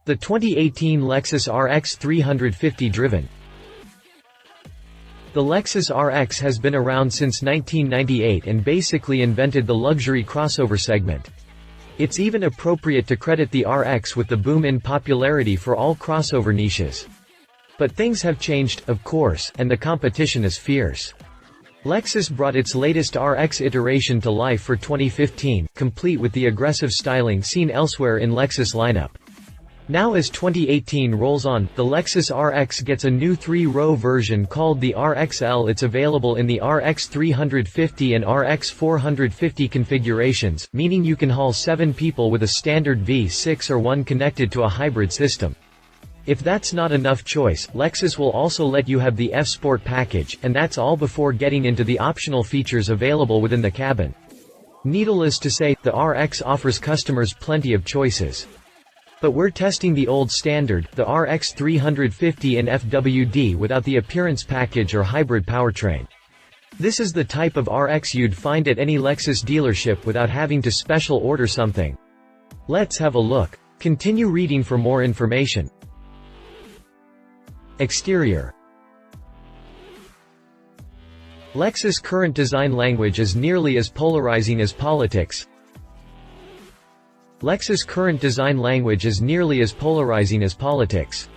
The 2018 Lexus RX350 driven. The Lexus RX has been around since 1998 and basically invented the luxury crossover segment. It's even appropriate to credit the RX with the boom in popularity for all crossover niches. But things have changed, of course, and the competition is fierce. Lexus brought its latest RX iteration to life for 2015, complete with the aggressive styling seen elsewhere in Lexus lineup. Now as 2018 rolls on, the Lexus RX gets a new 3-row version called the RXL. It's available in the RX350 and RX450 configurations, meaning you can haul 7 people with a standard V6 or one connected to a hybrid system. If that's not enough choice, Lexus will also let you have the F-Sport package, and that's all before getting into the optional features available within the cabin. Needless to say, the RX offers customers plenty of choices. But we're testing the old standard, the RX350 and FWD without the appearance package or hybrid powertrain. This is the type of RX you'd find at any Lexus dealership without having to special order something. Let's have a look. Continue reading for more information. Exterior. Lexus' current design language is nearly as polarizing as politics. Lexus' current design language is nearly as polarizing as politics.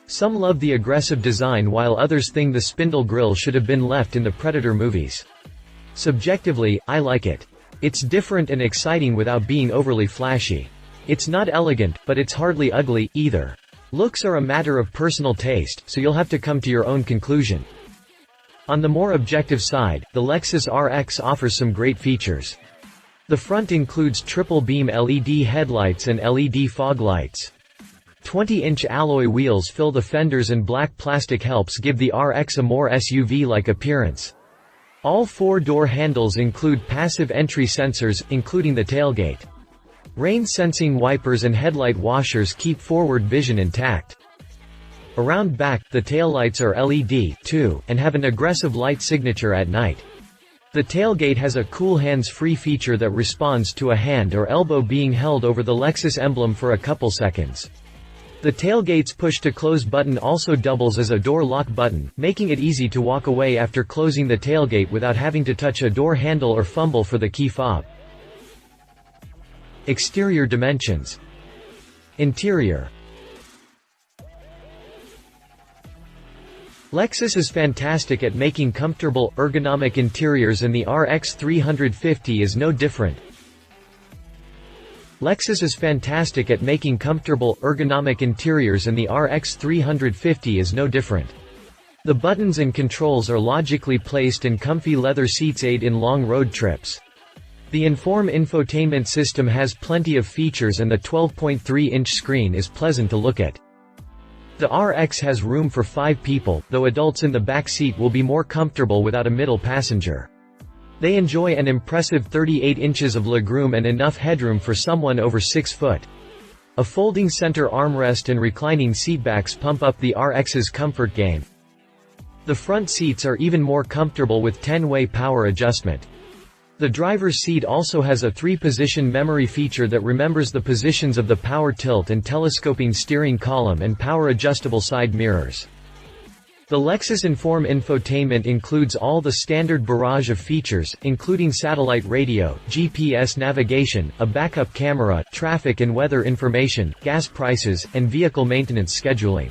Some love the aggressive design while others think the spindle grille should have been left in the Predator movies. Subjectively, I like it. It's different and exciting without being overly flashy. It's not elegant, but it's hardly ugly, either. Looks are a matter of personal taste, so you'll have to come to your own conclusion. On the more objective side, the Lexus RX offers some great features. The front includes triple-beam LED headlights and LED fog lights. 20-inch alloy wheels fill the fenders and black plastic helps give the RX a more SUV-like appearance. All 4-door handles include passive entry sensors, including the tailgate. Rain-sensing wipers and headlight washers keep forward vision intact. Around back, the taillights are LED, too, and have an aggressive light signature at night. The tailgate has a cool hands-free feature that responds to a hand or elbow being held over the Lexus emblem for a couple seconds. The tailgate's push-to-close button also doubles as a door lock button, making it easy to walk away after closing the tailgate without having to touch a door handle or fumble for the key fob. Exterior dimensions. Interior. Lexus is fantastic at making comfortable, ergonomic interiors and the RX350 is no different. Lexus is fantastic at making comfortable, ergonomic interiors and the RX350 is no different. The buttons and controls are logically placed and comfy leather seats aid in long road trips. The Inform infotainment system has plenty of features and the 12.3-inch screen is pleasant to look at. The RX has room for 5 people, though adults in the back seat will be more comfortable without a middle passenger. They enjoy an impressive 38 inches of legroom and enough headroom for someone over 6 foot. A folding center armrest and reclining seatbacks pump up the RX's comfort game. The front seats are even more comfortable with 10-way power adjustment. The driver's seat also has a 3-position memory feature that remembers the positions of the power tilt and telescoping steering column and power-adjustable side mirrors. The Lexus Inform infotainment includes all the standard barrage of features, including satellite radio, GPS navigation, a backup camera, traffic and weather information, gas prices, and vehicle maintenance scheduling.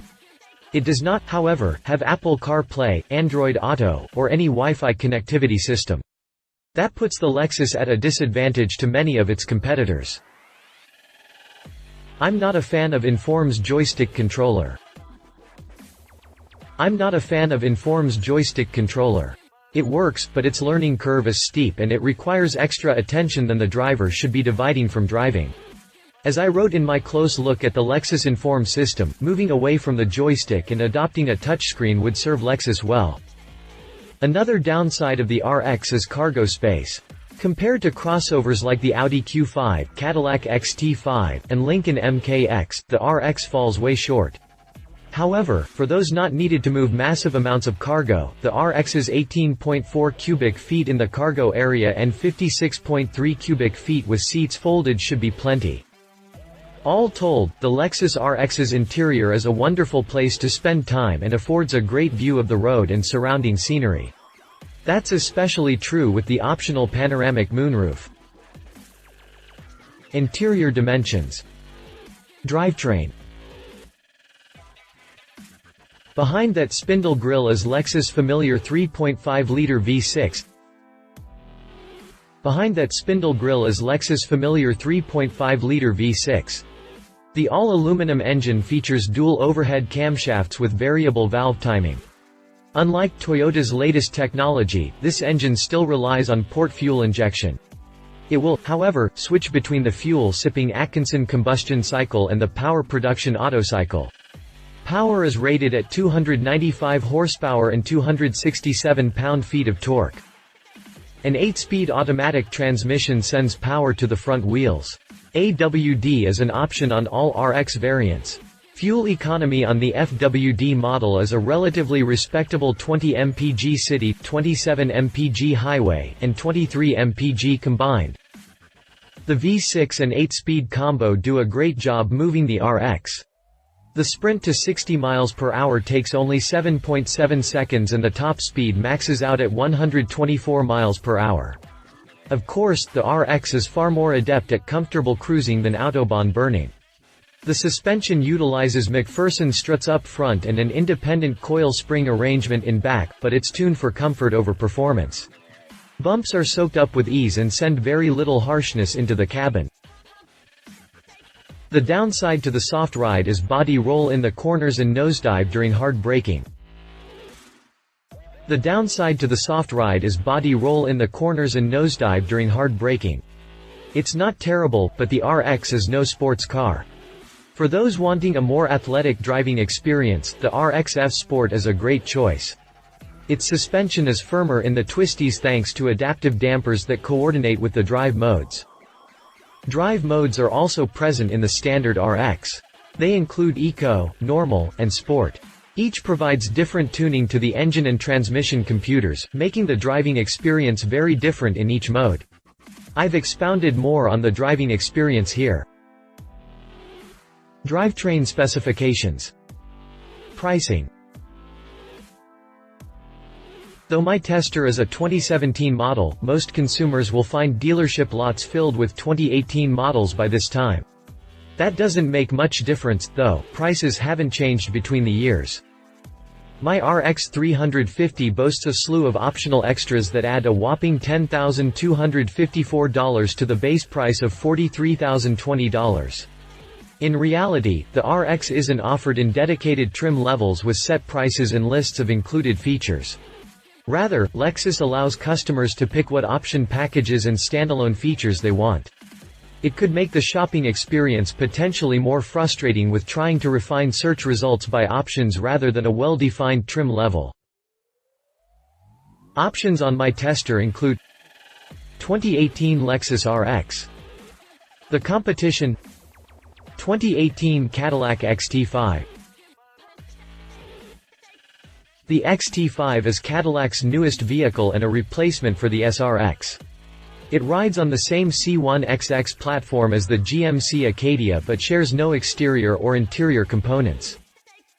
It does not, however, have Apple CarPlay, Android Auto, or any Wi-Fi connectivity system. That puts the Lexus at a disadvantage to many of its competitors. I'm not a fan of Inform's joystick controller. It works, but its learning curve is steep and it requires extra attention than the driver should be dividing from driving. As I wrote in my close look at the Lexus Inform system, moving away from the joystick and adopting a touchscreen would serve Lexus well. Another downside of the RX is cargo space. Compared to crossovers like the Audi Q5, Cadillac Xt5, and Lincoln MKX, the RX falls way short. However, for those not needed to move massive amounts of cargo, the RX's 18.4 cubic feet in the cargo area and 56.3 cubic feet with seats folded should be plenty. All told, the Lexus RX's interior is a wonderful place to spend time and affords a great view of the road and surrounding scenery. That's especially true with the optional panoramic moonroof. Interior dimensions. Drivetrain. Behind that spindle grille is Lexus' familiar 3.5-liter V6. Behind that spindle grille is Lexus' familiar 3.5-liter V6. The all-aluminum engine features dual overhead camshafts with variable valve timing. Unlike Toyota's latest technology, this engine still relies on port fuel injection. It will, however, switch between the fuel-sipping Atkinson combustion cycle and the power production Otto cycle. Power is rated at 295 horsepower and 267 pound-feet of torque. An 8-speed automatic transmission sends power to the front wheels. AWD is an option on all RX variants. Fuel economy on the FWD model is a relatively respectable 20 mpg city, 27 mpg highway, and 23 mpg combined. The V6 and 8-speed combo do a great job moving the RX. The sprint to 60 miles per hour takes only 7.7 seconds and the top speed maxes out at 124 miles per hour. Of course, the RX is far more adept at comfortable cruising than Autobahn burning. The suspension utilizes McPherson struts up front and an independent coil spring arrangement in back, but it's tuned for comfort over performance. Bumps are soaked up with ease and send very little harshness into the cabin. The downside to the soft ride is body roll in the corners and nosedive during hard braking. The downside to the soft ride is body roll in the corners and nosedive during hard braking. It's not terrible, but the RX is no sports car. For those wanting a more athletic driving experience, the RX-F Sport is a great choice. Its suspension is firmer in the twisties thanks to adaptive dampers that coordinate with the drive modes. Drive modes are also present in the standard RX. They include Eco, Normal, and Sport. Each provides different tuning to the engine and transmission computers, making the driving experience very different in each mode. I've expounded more on the driving experience here. Drivetrain specifications. Pricing. Though my Tester is a 2017 model, most consumers will find dealership lots filled with 2018 models by this time. That doesn't make much difference, though. Prices haven't changed between the years. My RX350 boasts a slew of optional extras that add a whopping $10,254 to the base price of $43,020. In reality, the RX isn't offered in dedicated trim levels with set prices and lists of included features. Rather, Lexus allows customers to pick what option packages and standalone features they want. It could make the shopping experience potentially more frustrating with trying to refine search results by options rather than a well-defined trim level. Options on my Tester include 2018 Lexus RX. The competition 2018 Cadillac Xt5. The Xt5 is Cadillac's newest vehicle and a replacement for the SRX. It rides on the same C1XX platform as the GMC Acadia but shares no exterior or interior components.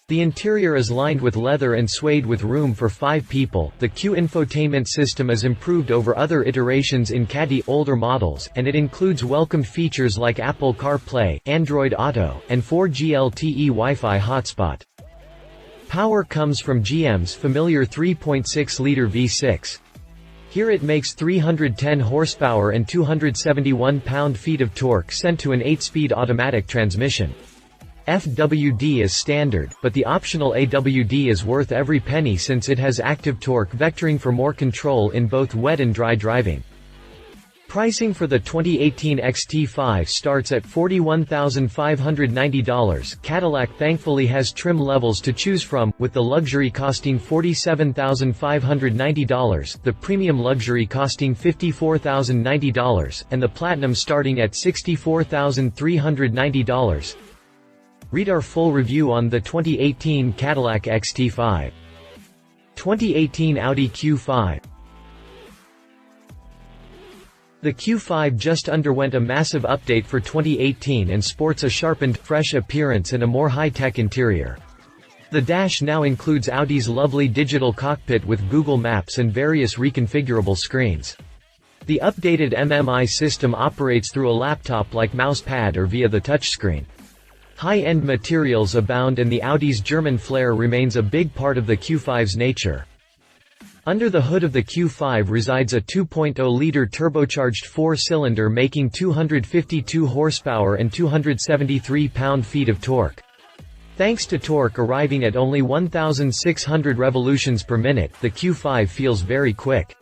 The interior is lined with leather and suede with room for 5 people. The Q infotainment system is improved over other iterations in Caddy older models, and it includes welcomed features like Apple CarPlay, Android Auto, and 4G LTE Wi-Fi hotspot. Power comes from GM's familiar 3.6-liter V6. Here it makes 310 horsepower and 271 pound-feet of torque sent to an 8-speed automatic transmission. FWD is standard, but the optional AWD is worth every penny since it has active torque vectoring for more control in both wet and dry driving. Pricing for the 2018 Xt5 starts at $41,590. Cadillac thankfully has trim levels to choose from, with the luxury costing $47,590, the premium luxury costing $54,090, and the platinum starting at $64,390. Read our full review on the 2018 Cadillac Xt5. 2018 Audi Q5. The Q5 just underwent a massive update for 2018 and sports a sharpened, fresh appearance and a more high-tech interior. The dash now includes Audi's lovely digital cockpit with Google Maps and various reconfigurable screens. The updated MMI system operates through a laptop-like mouse pad or via the touchscreen. High-end materials abound and the Audi's German flair remains a big part of the Q5's nature. Under the hood of the Q5 resides a 2.0-liter turbocharged four-cylinder making 252 horsepower and 273 pound-feet of torque. Thanks to torque arriving at only 1,600 revolutions per minute, the Q5 feels very quick.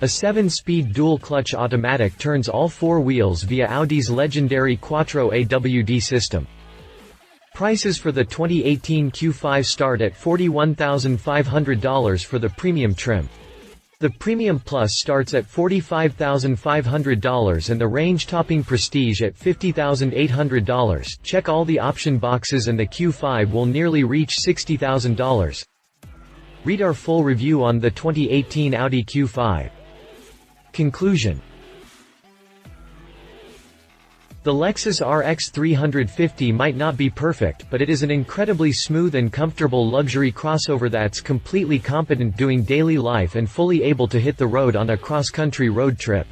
A 7-speed dual-clutch automatic turns all four wheels via Audi's legendary Quattro AWD system. Prices for the 2018 Q5 start at $41,500 for the premium trim. The Premium Plus starts at $45,500 and the range-topping Prestige at $50,800. Check all the option boxes and the Q5 will nearly reach $60,000. Read our full review on the 2018 Audi Q5. Conclusion. The Lexus RX350 might not be perfect, but it is an incredibly smooth and comfortable luxury crossover that's completely competent doing daily life and fully able to hit the road on a cross-country road trip.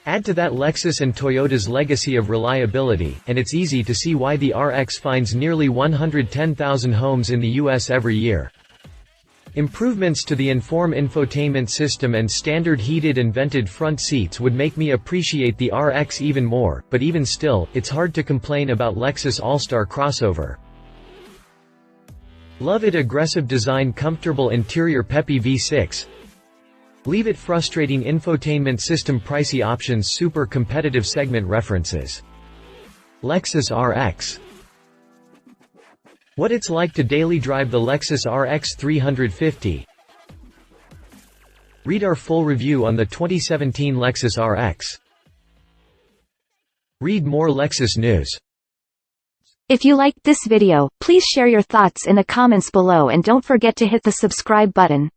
Add to that Lexus and Toyota's legacy of reliability, and it's easy to see why the RX finds nearly 110,000 homes in the US every year. Improvements to the Inform infotainment system and standard heated and vented front seats would make me appreciate the RX even more, but even still, it's hard to complain about Lexus All-Star crossover. Love it aggressive design, comfortable interior, peppy V6. Leave it frustrating infotainment system, pricey options, super competitive segment references. Lexus RX. What it's like to daily drive the Lexus RX350. Read our full review on the 2017 Lexus RX. Read more Lexus news. If you liked this video, please share your thoughts in the comments below and don't forget to hit the subscribe button.